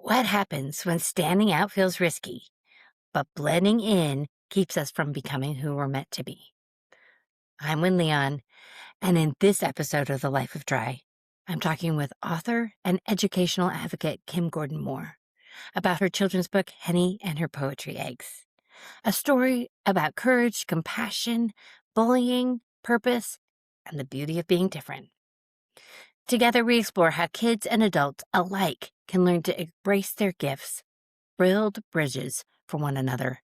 What happens when standing out feels risky, but blending in keeps us from becoming who we're meant to be? I'm Wynne Leon, and in this episode of The Life of Dry, I'm talking with author and educational advocate Kym Gordon Moore about her children's book, Hennie and Her Poetry Eggs, a story about courage, compassion, bullying, purpose, and the beauty of being different. Together, we explore how kids and adults alike can learn to embrace their gifts, build bridges for one another,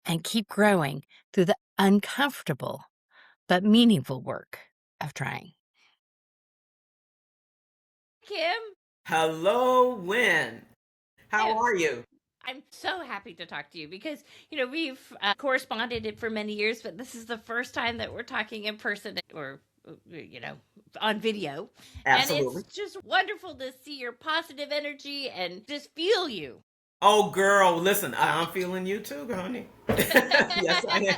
and keep growing through the uncomfortable but meaningful work of trying. Kym, Hello, Wynn. How Kym, are you? I'm so happy to talk to you because, we've corresponded for many years, but this is the first time that we're talking in person or, on video. And Absolutely. it's just wonderful to see your positive energy and just feel you. Oh, girl, listen, I'm feeling you too, honey. Yes, I And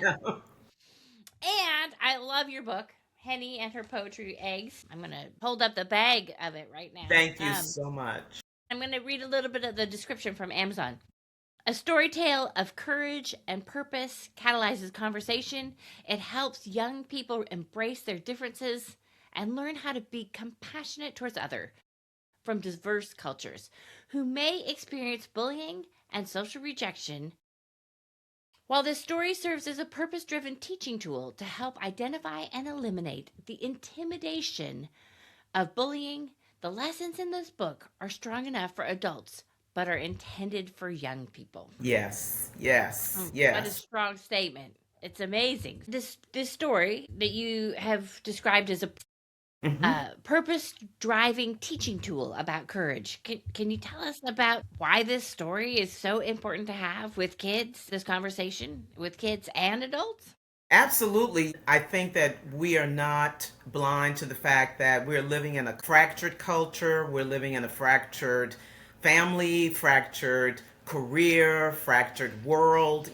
am. I love your book, Hennie and Her Poetry Eggs. I'm going to hold up the bag of it right now. Thank you so much. I'm going to read a little bit of the description from Amazon. A story tale of courage and purpose catalyzes conversation. It helps young people embrace their differences and learn how to be compassionate towards others from diverse cultures who may experience bullying and social rejection. While this story serves as a purpose driven teaching tool to help identify and eliminate the intimidation of bullying, the lessons in this book are strong enough for adults but are intended for young people. Yes, yes, What a yes. strong statement. It's amazing. This story that you have described as a hmm purpose driving teaching tool about courage. Can you tell us about why this story is so important to have with kids, this conversation with kids and adults? Absolutely. I think that we are not blind to the fact that we're living in a fractured culture. We're living in a fractured family, fractured career, fractured world,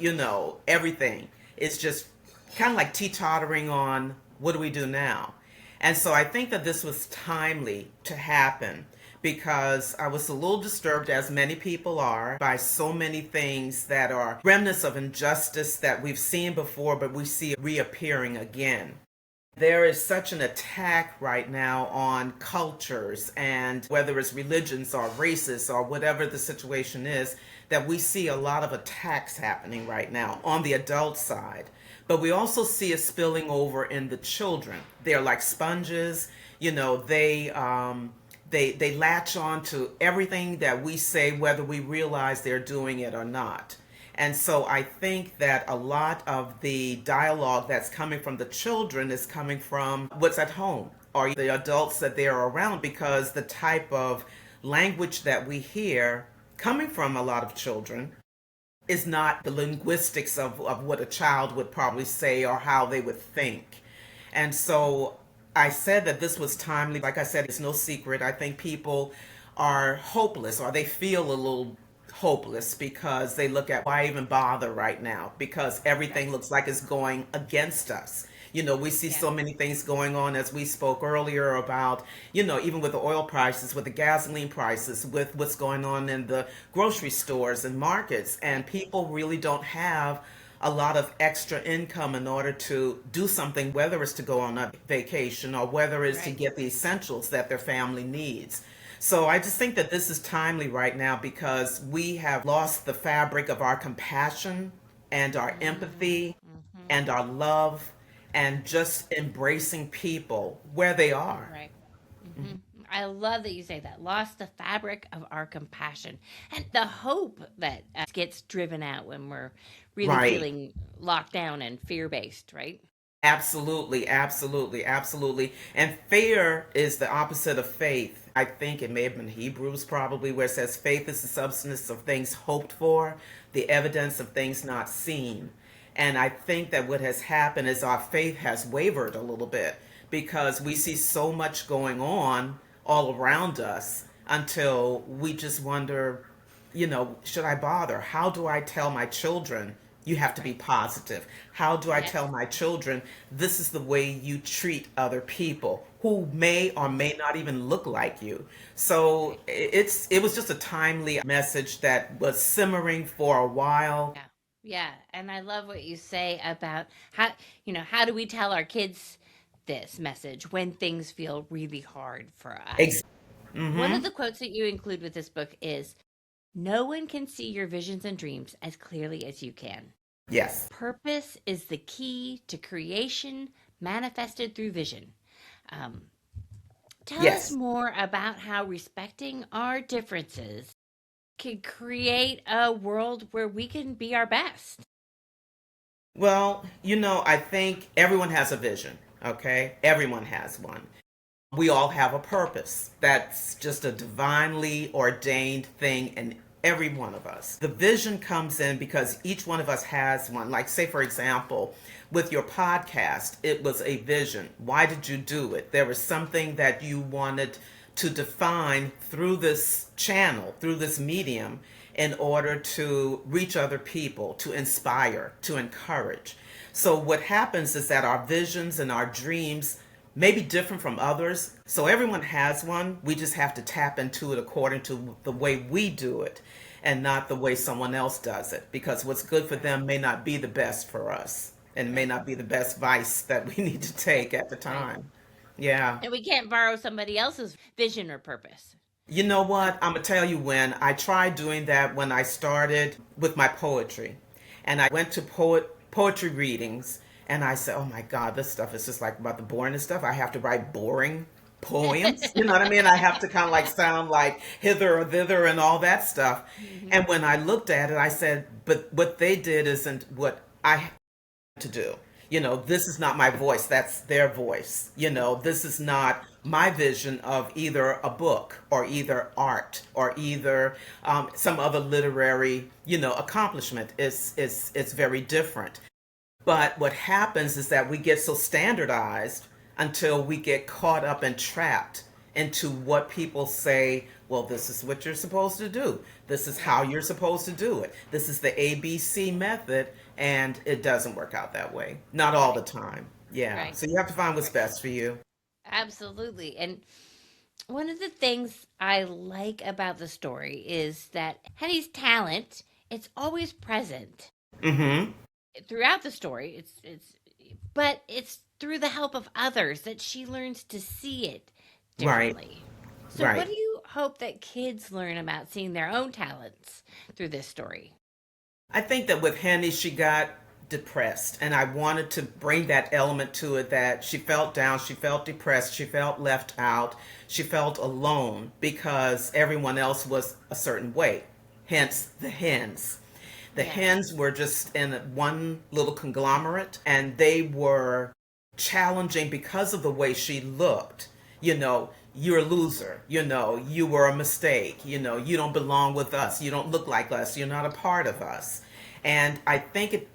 everything. It's just kind of like teetering on what do we do now? And so I think that this was timely to happen because I was a little disturbed, as many people are, by so many things that are remnants of injustice that we've seen before, but we see reappearing again. There is such an attack right now on cultures, and whether it's religions or races or whatever the situation is, that we see a lot of attacks happening right now on the adult side. But we also see it spilling over in the children. They're like sponges, they latch on to everything that we say, whether we realize they're doing it or not. And so I think that a lot of the dialogue that's coming from the children is coming from what's at home or the adults that they're around, because the type of language that we hear coming from a lot of children is not the linguistics of what a child would probably say or how they would think. And so I said that this was timely. Like I said, it's no secret. I think people are hopeless, or they feel a little hopeless, because they look at, why even bother right now? Because everything Right. looks like it's going against us. We see Yeah. so many things going on, as we spoke earlier about, even with the oil prices, with the gasoline prices, with what's going on in the grocery stores and markets. And Right. people really don't have a lot of extra income in order to do something, whether it's to go on a vacation or whether it's to Right. get the essentials that their family needs. So I just think that this is timely right now because we have lost the fabric of our compassion and our empathy Mm-hmm. and our love and just embracing people where they are. Right. Hmm. I love that you say that. Lost the fabric of our compassion and the hope that gets driven out when we're really Right. feeling locked down and fear based, right? Absolutely, absolutely, absolutely. And fear is the opposite of faith. I think it may have been Hebrews probably, where it says faith is the substance of things hoped for, the evidence of things not seen. And I think that what has happened is our faith has wavered a little bit because we see so much going on all around us until we just wonder, should I bother? How do I tell my children You have to be Right. positive. How do I tell Yes. my children this is the way you treat other people who may or may not even look like you? So Right. it was just a timely message that was simmering for a while. Yeah. Yeah. And I love what you say about how do we tell our kids this message when things feel really hard for us? One of Mm-hmm. the quotes that you include with this book is, "No one can see your visions and dreams as clearly as you can. Yes. Purpose is the key to creation manifested through vision." Um, Tell us Yes. more about how respecting our differences can create a world where we can be our best. Well, I think everyone has a vision, okay? Everyone has one. We all have a purpose. That's just a divinely ordained thing in every one of us. The vision comes in because each one of us has one. Like, say, for example, with your podcast, it was a vision. Why did you do it? There was something that you wanted to define through this channel, through this medium, in order to reach other people, to inspire, to encourage. So, what happens is that our visions and our dreams may be different from others. So, everyone has one. We just have to tap into it according to the way we do it and not the way someone else does it. Because what's good for Right. them may not be the best for us and may Right. not be the best vice that we need to take at the Right. time. Yeah. And we can't borrow somebody else's vision or purpose. You know Um, what? I'm going to tell you when I tried doing that when I started with my poetry. And I went to poetry readings and I said, "Oh my God, this stuff is just like about the boring and stuff. I have to write boring poems." You know what I mean? I have to kind of like sound like hither or thither and all that stuff. mhm. And when I looked at it, I said, "But what they did isn't what I to do. This is not my voice, that's their voice. This is not my vision of either a book or either art or either some other literary, accomplishment. It's very different. But what happens is that we get so standardized until we get caught up and trapped into what people say, well, this is what you're supposed to do. This is Right. how you're supposed to do it. This is the ABC method. And it doesn't work out that way. Not all the Right. time. Yeah. Right. So you have to find what's Right. best for you. Absolutely. And one of the things I like about the story is that Henny's talent, it's always present Mm hmm. throughout the story. But it's through the help of others that she learns to see it Right. differently. So what Right. do you hope that kids learn about seeing their own talents through this story? I think that with Henny, she got depressed, and I wanted to bring that element to it that she felt down, she felt depressed, she felt left out, she felt alone because everyone else was a certain way. Hence the hens. The Yes. hens were just in one little conglomerate, and they were challenging because of the way she looked. You're a loser. You were a mistake. You don't belong with us. You don't look like us. You're not a part of us. And I think it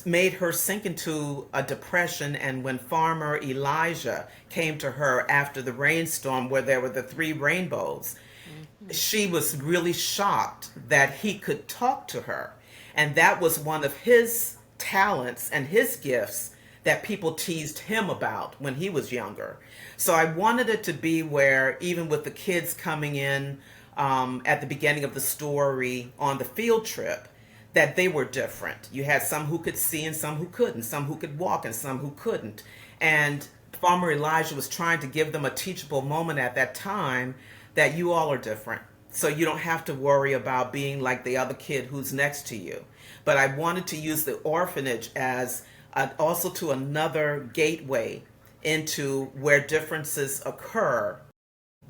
made her sink into a depression. And when Farmer Elijah came to her after the rainstorm, where there were the three rainbows, Hmm. she was really shocked that he could talk to her. And that was one of his talents and his gifts that people teased him about when he was younger. So I wanted it to be where, even with the kids coming in at the beginning of the story on the field trip, that they were different. You had some who could see and some who couldn't, some who could walk and some who couldn't. And Farmer Elijah was trying to give them a teachable moment at that time that you all are different. So you don't have to worry about being like the other kid who's next to you. But I wanted to use the orphanage as also to another gateway into where differences occur,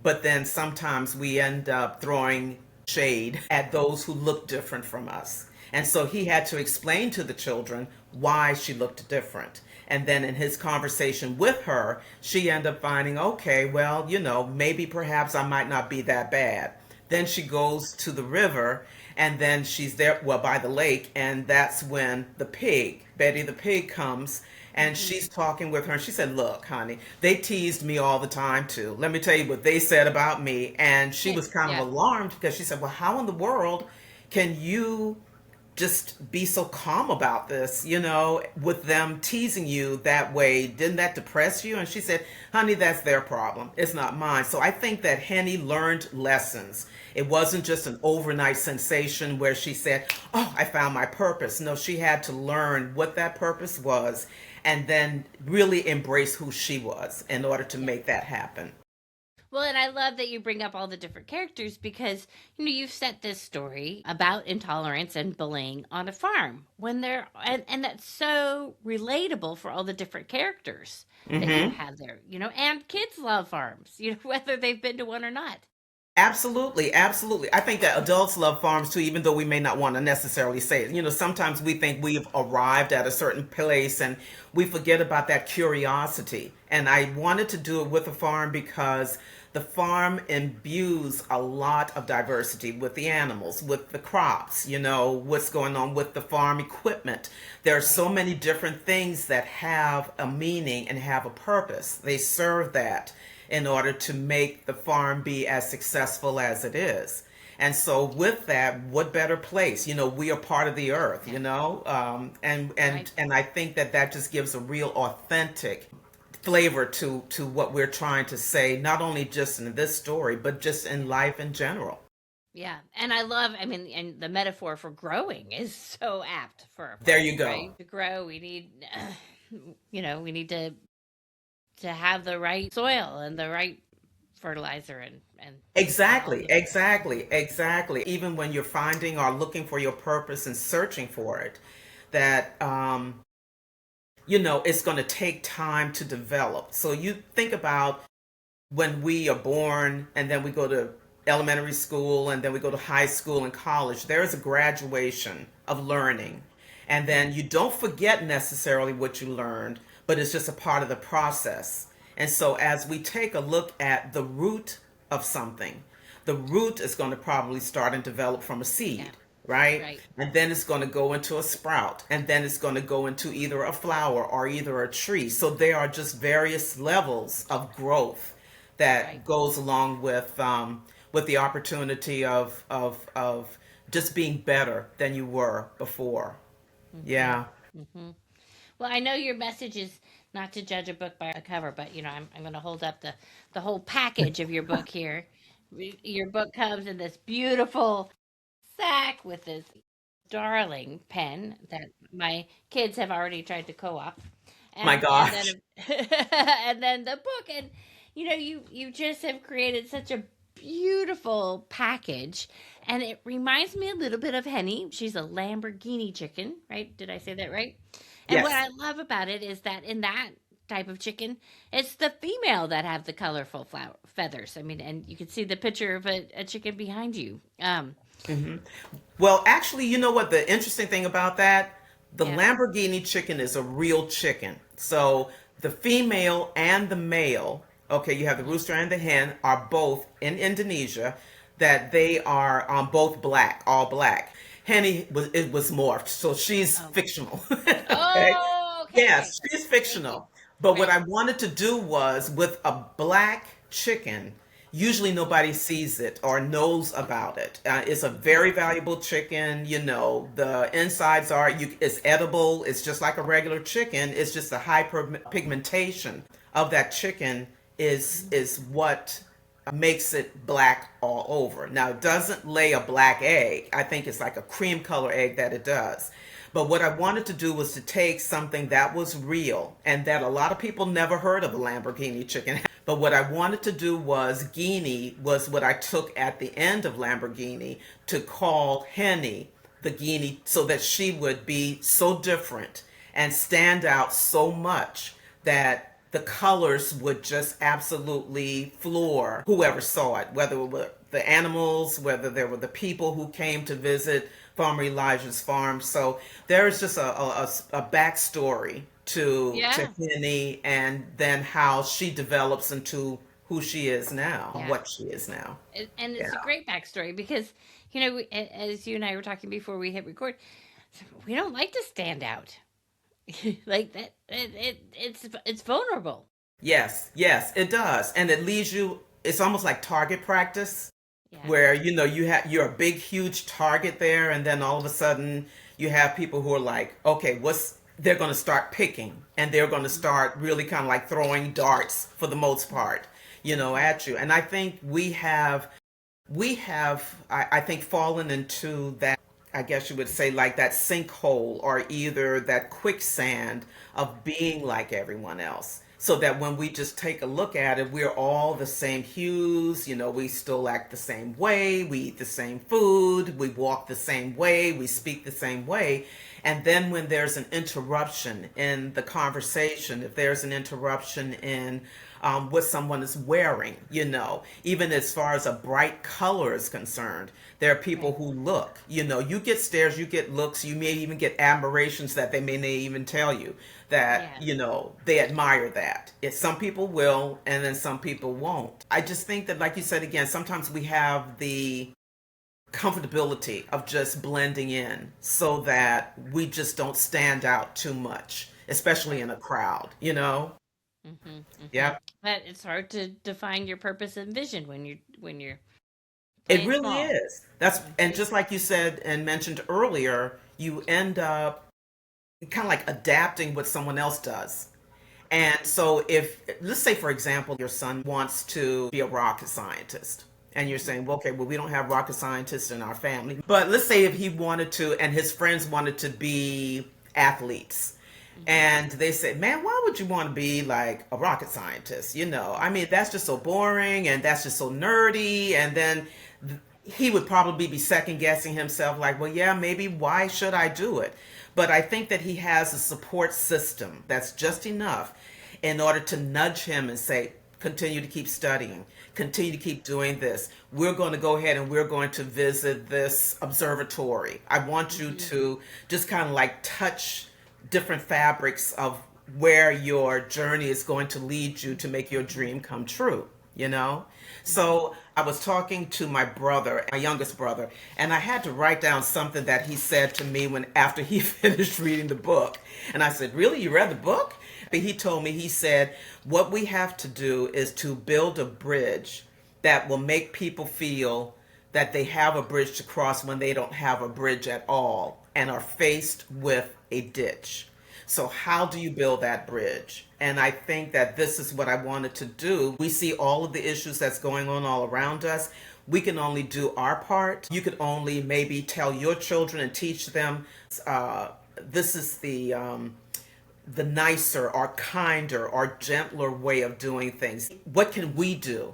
but then sometimes we end up throwing shade at those who look different from us. And so he had to explain to the children why she looked different. And then in his conversation with her, she ended up finding, okay, well, maybe perhaps I might not be that bad. Then she goes to the river and then she's there, well, by the lake. And that's when Betty the pig, comes and Hmm. she's talking with her. And she said, "Look, honey, they teased me all the time too. Let me tell you what they said about me." And she was kind of Yeah. alarmed because she said, "Well, how in the world can you just be so calm about this, with them teasing you that way? Didn't that depress you? And she said, honey, that's their problem. It's not mine. So I think that Henny learned lessons. It wasn't just an overnight sensation where she said, oh, I found my purpose. No, she had to learn what that purpose was and then really embrace who she was in order to make that happen. Well, and I love that you bring up all the different characters because, you've set this story about intolerance and bullying on a farm when and that's so relatable for all the different characters that you Hmm. have there, and kids love farms, whether they've been to one or not. Absolutely, absolutely. I think that adults love farms too, even though we may not want to necessarily say it. Sometimes we think we've arrived at a certain place and we forget about that curiosity. And I wanted to do it with a farm because the farm imbues a lot of diversity with the animals, with the crops, what's going on with the farm equipment. There are so Right. many different things that have a meaning and have a purpose. They serve that in order to make the farm be as successful as it is. And so, with that, what better place? We are part of the earth. Yeah. And Right. and I think that that just gives a real authentic flavor to what we're trying to say, not only just in this story, but just in life in general. Yeah. And I love, I mean, and the metaphor for growing is so apt for a There farm, you go. right? To grow, we need, we need to have the right soil and the right fertilizer and all Exactly, the exactly, exactly. Even when you're finding or looking for your purpose and searching for it, that it's going to take time to develop. So you think about when we are born and then we go to elementary school and then we go to high school and college, there is a graduation of learning. And then you don't forget necessarily what you learned, but it's just a part of the process. And so as we take a look at the root of something, the root is going to probably start and develop from a yeah, seed, right? right. And then it's going to go into a sprout, and then it's going to go into either a flower or either a tree. So there are just various levels of growth that Right. goes along with the opportunity of just being better than you were before. Mhm. Yeah. Mhm. Well, I know your message is not to judge a book by a cover, but I'm going to hold up the whole package of your book here. Your book comes in this beautiful sack with this darling pen that my kids have already tried to co-op, My and gosh. then and then the book, and you just have created such a beautiful package, and it reminds me a little bit of Henny. She's a Lamborghini chicken, right? Did I say that right? And what Yes. I love about it is that in that type of chicken, it's the female that have the colorful flower feathers. I mean, and you can see the picture of a chicken behind you. Hmm. Well, actually, you know what the interesting thing about that? The Yeah. Lamborghini chicken is a real chicken. So the female and the male, okay, you have the Mhm. rooster and the hen, are both in Indonesia, that they are both black, all black. Henny was morphed, so she's Oh. fictional. Okay. Oh, okay, okay. Yes, she's Thank you. fictional. But what Right. I wanted to do was with a black chicken, usually nobody sees it or knows about it. It's a very valuable chicken. The insides it's edible. It's just like a regular chicken. It's just the hyper pigmentation of that chicken is what makes it black all over. Now, it doesn't lay a black egg. I think it's like a cream color egg that it does. But what I wanted to do was to take something that was real and that a lot of people never heard of a Lamborghini chicken. But what I wanted to do was Guinea was what I took at the end of Lamborghini to call Henny the Guinea so that she would be so different and stand out so much that the colors would just absolutely floor whoever saw it, whether it were the animals, whether there were the people who came to visit Farmer Elijah's farm. So there's just a backstory to Yeah. Henny and then how she develops into who she is now, Yeah. what she is now. And Yeah. it's a great backstory because, as you and I were talking before we hit record, we don't like to stand out like that. It's vulnerable. Yes, yes, it does. And it leaves you, it's almost like target practice. Yeah. where you're a big huge target there, and then all of a sudden you have people who are like, okay, what's they're going to start picking, and they're going to start really kind of like throwing darts for the most part, at you. And I think we have I think fallen into that, I guess you would say, like that sinkhole or either that quicksand of being like everyone else, so that when we just take a look at it, we're all the same hues. We still act the same way, we eat the same food, we walk the same way, we speak the same way. And then when there's an interruption in the conversation, if there's an interruption in what someone is wearing, even as far as a bright color is concerned, there are people Right. who look, you get stares, you get looks, you may even get admirations that they may not even tell you that, Yeah. they admire that. Some people will, and then some people won't. I just think that, like you said again, sometimes we have the comfortability of just blending in so that we just don't stand out too much, especially Right. in a crowd. Mm-hmm. Mm-hmm. Yeah, But it's hard to define your purpose and vision when you're it playing really small. is. And Mm-hmm. just like you said and mentioned earlier, you end up kind of like adapting what someone else does. And so, if, let's say, for example, your son wants to be a rocket scientist, and you're Mm-hmm. saying, well, okay, well, we don't have rocket scientists in our family. But let's say if he wanted to, and his friends wanted to be athletes, Mm-hmm. and they said, man, why would you want to be like a rocket scientist? I mean, that's just so boring and that's just so nerdy. And then he would probably be second guessing himself, like, well, yeah, maybe why should I do it? But I think that he has a support system that's just enough in order to nudge him and say, continue to keep studying, continue to keep doing this. We're going to go ahead and we're going to visit this observatory. I want you Mm-hmm. to just kind of like touch different fabrics of where your journey is going to lead you to make your dream come true. Mm-hmm. So I was talking to my brother, my youngest brother, and I had to write down something that he said to me when after he finished reading the book. And I said, really, you read the book? But he told me, he said, what we have to do is to build a bridge that will make people feel that they have a bridge to cross when they don't have a bridge at all and are faced with a ditch. So, how do you build that bridge? And I think that this is what I wanted to do. We see all of the issues that's going on all around us. We can only do our part. You could only maybe tell your children and teach them uh, this is the nicer or kinder or gentler way of doing things. What can we do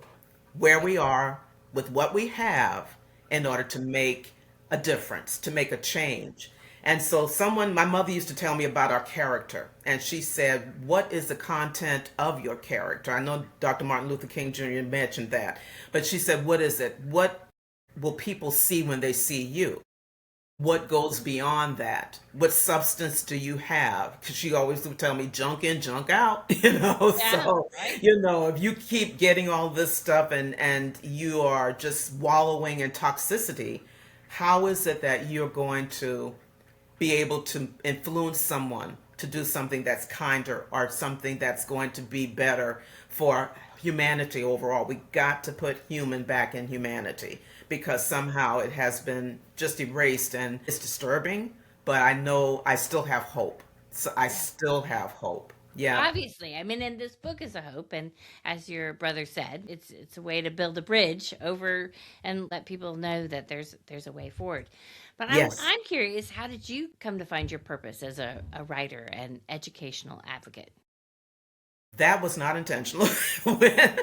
where Right. we are with what we have in order to make a difference, to make a change? And so, my mother used to tell me about our character, and she said, what is the content of your character? I know Dr. Martin Luther King Jr. mentioned that, but she said, what is it? What will people see when they see you? What goes beyond that? What substance do you have? Because she always would tell me, junk in, junk out. Yeah. So Right. if you keep getting all this stuff and you are just wallowing in toxicity, how is it that you're going to be able to influence someone to do something that's kinder or something that's going to be better for humanity overall? We got to put human back in humanity because somehow it has been just erased, and it's disturbing, but I know I still have hope. So I Yeah. still Yeah. have hope. Yeah. Obviously, I mean, and this book is a hope, and as your brother said, it's a way to build a bridge over and let people know that there's a way forward. But I'm Yes. I'm curious, how did you come to find your purpose as a writer and educational advocate? That was not intentional. When-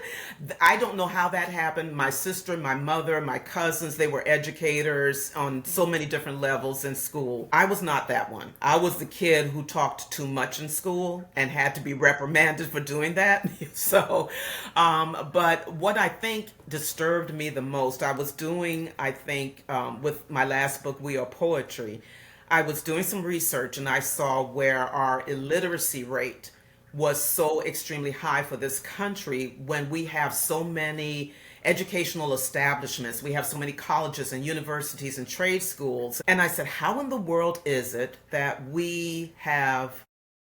I don't know how that happened. My sister, my mother, my cousins, they were educators on so many different levels in school. I was not that one. I was the kid who talked too much in school and had to be reprimanded for doing that. So, but what I think disturbed me the most, I was doing, I think, with my last book, We Are Poetry, I was doing some research and I saw where our illiteracy rate was so extremely high for this country when we have so many educational establishments. We have so many colleges and universities and trade schools. And I said, how in the world is it that we have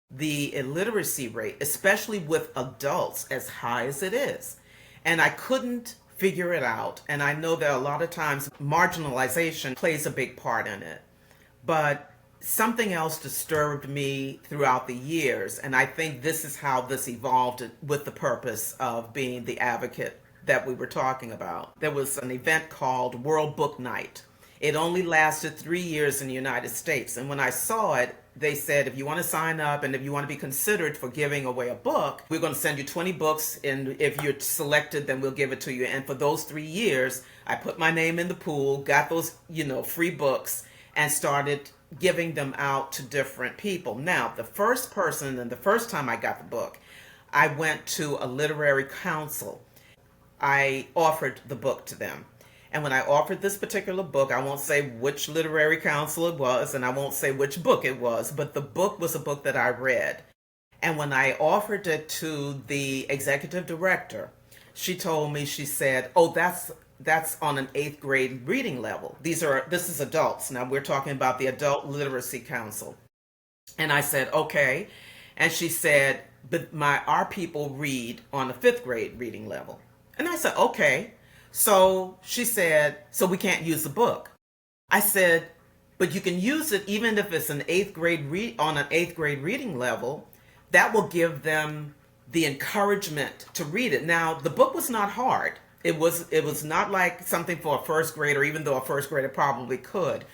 the illiteracy rate, especially with adults, as high as it is? And I couldn't figure it out. And I know that a lot of times marginalization plays a big part in it. But something else disturbed me throughout the years, and I think this is how this evolved with the purpose of being the advocate that we were talking about. There was an event called World Book Night. It only lasted 3 years in the United States. And when I saw it, they said, if you want to sign up and if you want to be considered for giving away a book, we're going to send you 20 books. And if you're selected, then we'll give it to you. And for those 3 years, I put my name in the pool, got those, free books, and started giving them out to different people. Now, the first person and the first time I got the book, I went to a literary council. I offered the book to them. And when I offered this particular book, I won't say which literary council it was, and I won't say which book it was, but the book was a book that I read. And when I offered it to the executive director, she told me, she said, oh, that's on an 8th grade reading level. This is adults. Now we're talking about the Adult Literacy Council. And I said, okay. And she said, but our people read on a 5th grade reading level. And I said, okay. So she said, so we can't use the book. I said, but you can use it even if it's on an 8th grade reading level. That will give them the encouragement to read it. Now, the book was not hard. It was not like something for a first grader, even though a first grader probably could.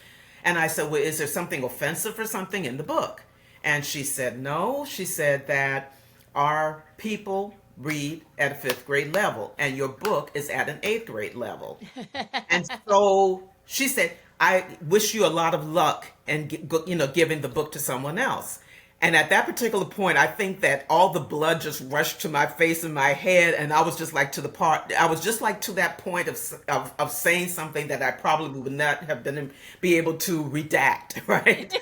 And I said, well, is there something offensive or something in the book? And she said, no. She said that our people read at a 5th grade level and your book is at an 8th grade level. And so she said, I wish you a lot of luck in giving the book to someone else. And at that particular point, I think that all the blood just rushed to my face and my head, and I was just like to that point of saying something that I probably would not have be able to redact, right?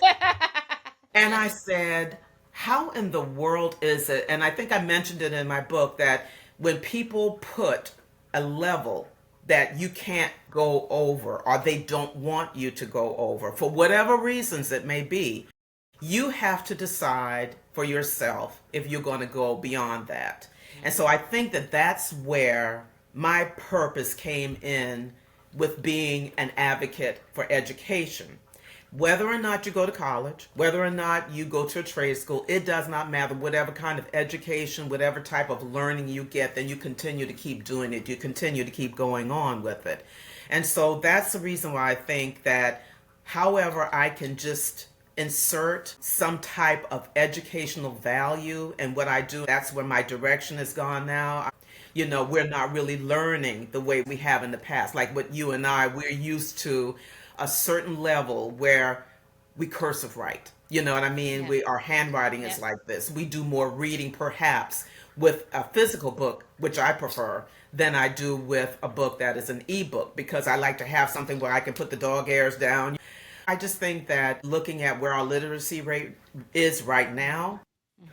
And I said, how in the world is it? And I think I mentioned it in my book that when people put a level that you can't go over, or they don't want you to go over, for whatever reasons it may be, you have to decide for yourself if you're going to go beyond that. And so I think that that's where my purpose came in with being an advocate for education. Whether or not you go to college, whether or not you go to a trade school, it does not matter. Whatever kind of education, whatever type of learning you get, then you continue to keep doing it. You continue to keep going on with it. And so that's the reason why I think that however I can just insert some type of educational value in what I do, that's where my direction has gone now. We're not really learning the way we have in the past. Like with you and I, we're used to a certain level where we cursive write. You know what I mean? Yeah. Our handwriting is Yeah. like this. We do more reading perhaps with a physical book, which I prefer, than I do with a book that is an ebook, because I like to have something where I can put the dog ears down. I just think that looking at where our literacy rate is right now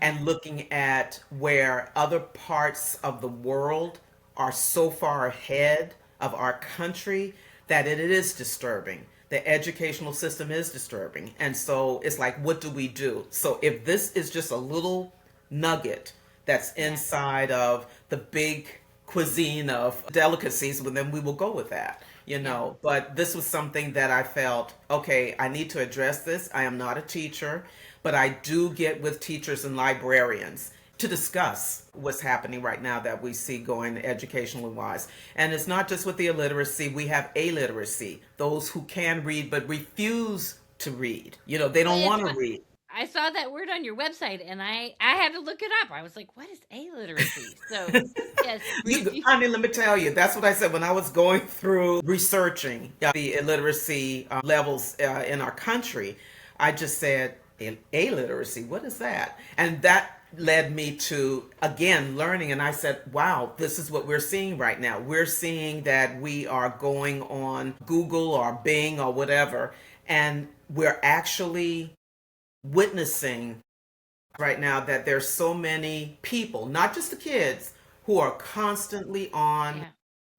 and looking at where other parts of the world are so far ahead of our country, that it is disturbing. The educational system is disturbing. And so it's like, what do we do? So if this is just a little nugget that's inside of the big cuisine of delicacies, well, then we will go with that. But this was something that I felt, okay, I need to address this. I am not a teacher, but I do get with teachers and librarians to discuss what's happening right now that we see going educationally wise. And it's not just with the illiteracy, we have illiteracy, those who can read but refuse to read. They don't want to read. I saw that word on your website and I had to look it up. I was like, what is illiteracy? So, yes. Honey, let me tell you, that's what I said when I was going through researching the illiteracy levels in our country. I just said, illiteracy, what is that? And that led me to, again, learning. And I said, wow, this is what we're seeing right now. We're seeing that we are going on Google or Bing or whatever, and we're actually witnessing right now that there's so many people, not just the kids, who are constantly on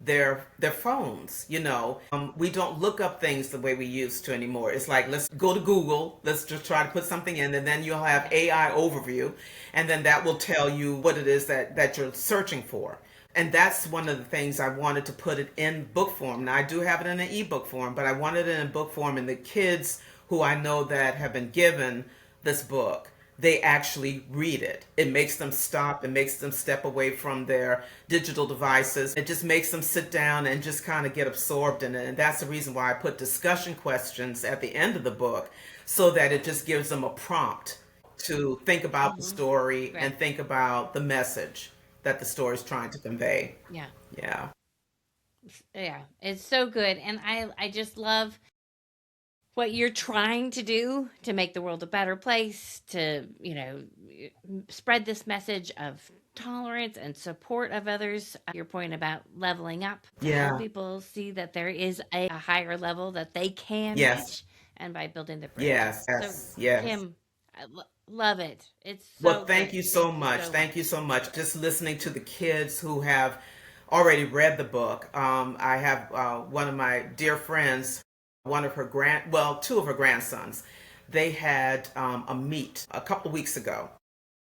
their phones. We don't look up things the way we used to anymore. It's like, let's go to Google, let's just try to put something in, and then you'll have AI overview, and then that will tell you what it is that you're searching for. And that's one of the things I wanted to put it in book form. Now I do have it in an ebook form, but I wanted it in book form, and the kids who I know that have been given this book, they actually read it. It makes them stop. It makes them step away from their digital devices. It just makes them sit down and just kind of get absorbed in it. And that's the reason why I put discussion questions at the end of the book, so that it just gives them a prompt to think about the story Right. and think about the message that the story is trying to convey. Yeah. Yeah. Yeah. It's so good. And I just love what you're trying to do to make the world a better place, to, spread this message of tolerance and support of others. Your point about leveling up, to help Yeah. people see that there is a higher level that they can Yes. reach, and by building the bridge. Yes. So, Yes. Yes. Kim, love it. It's Well, so thank good. you so Thank you much. so Thank you much. so much. Just listening to the kids who have already read the book. I have one of my dear friends, one of her two of her grandsons. They had a meet a couple of weeks ago,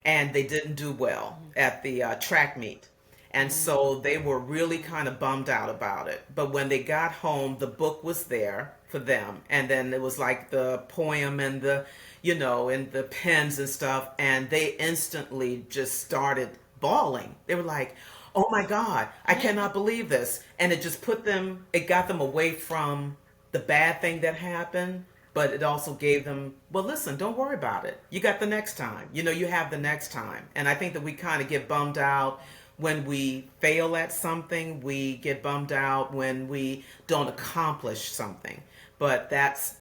and they didn't do well at the track meet. And so they were really kind of bummed out about it. But when they got home, the book was there for them. And then it was like the poem and and the pens and stuff. And they instantly just started bawling. They were like, oh my God, I cannot believe this. And it got them away from the bad thing that happened, but it also gave them, well, listen, don't worry about it. You got the next time. You have the next time. And I think that we kind of get bummed out when we fail at something. We get bummed out when we don't accomplish something. But that's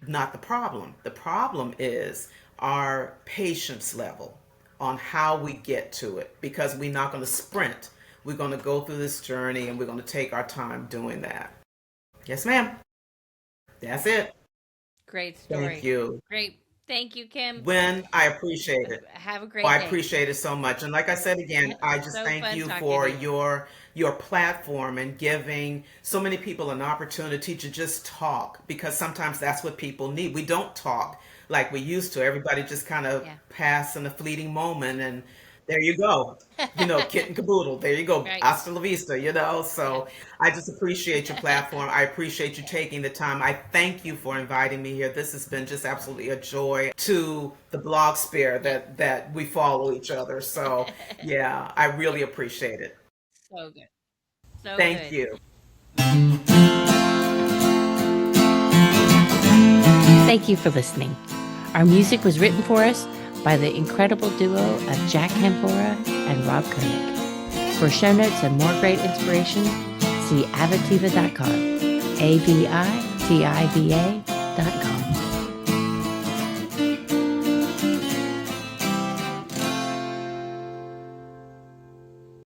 not the problem. The problem is our patience level on how we get to it, because we're not going to sprint. We're going to go through this journey, and we're going to take our time doing that. Yes, ma'am. That's it. Great story. Thank you. Great. Thank you, Kim. Wynne, I appreciate it. Have a great Oh, I day. appreciate it so much. And like I said again, I just So thank fun you talking for to you. your platform and giving so many people an opportunity to just talk, because sometimes that's what people need. We don't talk like we used to. Everybody just kind of Yeah. pass in a fleeting moment, and there you go. Kit and caboodle. There you go. Right. Hasta la vista, Yeah. So I just appreciate your platform. I appreciate you taking the time. I thank you for inviting me here. This has been just absolutely a joy to the blog sphere that we follow each other. So yeah, I really appreciate it. So good. So Thank good. you. Thank you for listening. Our music was written for us by the incredible duo of Jack Campora and Rob Koenig. For show notes and more great inspiration, see avitiva.com, avitiva.com.